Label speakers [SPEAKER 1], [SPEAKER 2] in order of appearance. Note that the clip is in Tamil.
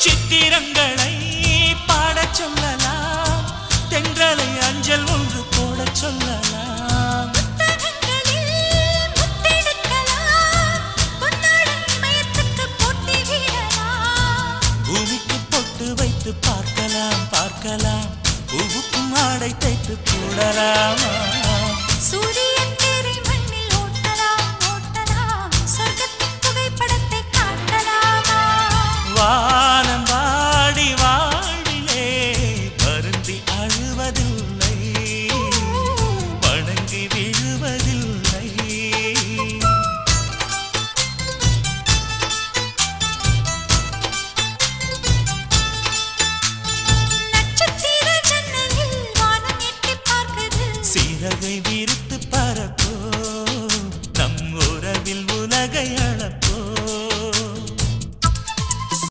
[SPEAKER 1] சித்திரங்களை பாடச் சொல்லலாம், தென்றலை அஞ்சல் ஒன்று போடச் சொல்லலாம். பூமிக்கு பொட்டு வைத்து பார்க்கலாம் பார்க்கலாம், பூவுக்கும் ஆடை தைத்து போடலாமா?
[SPEAKER 2] சூரிய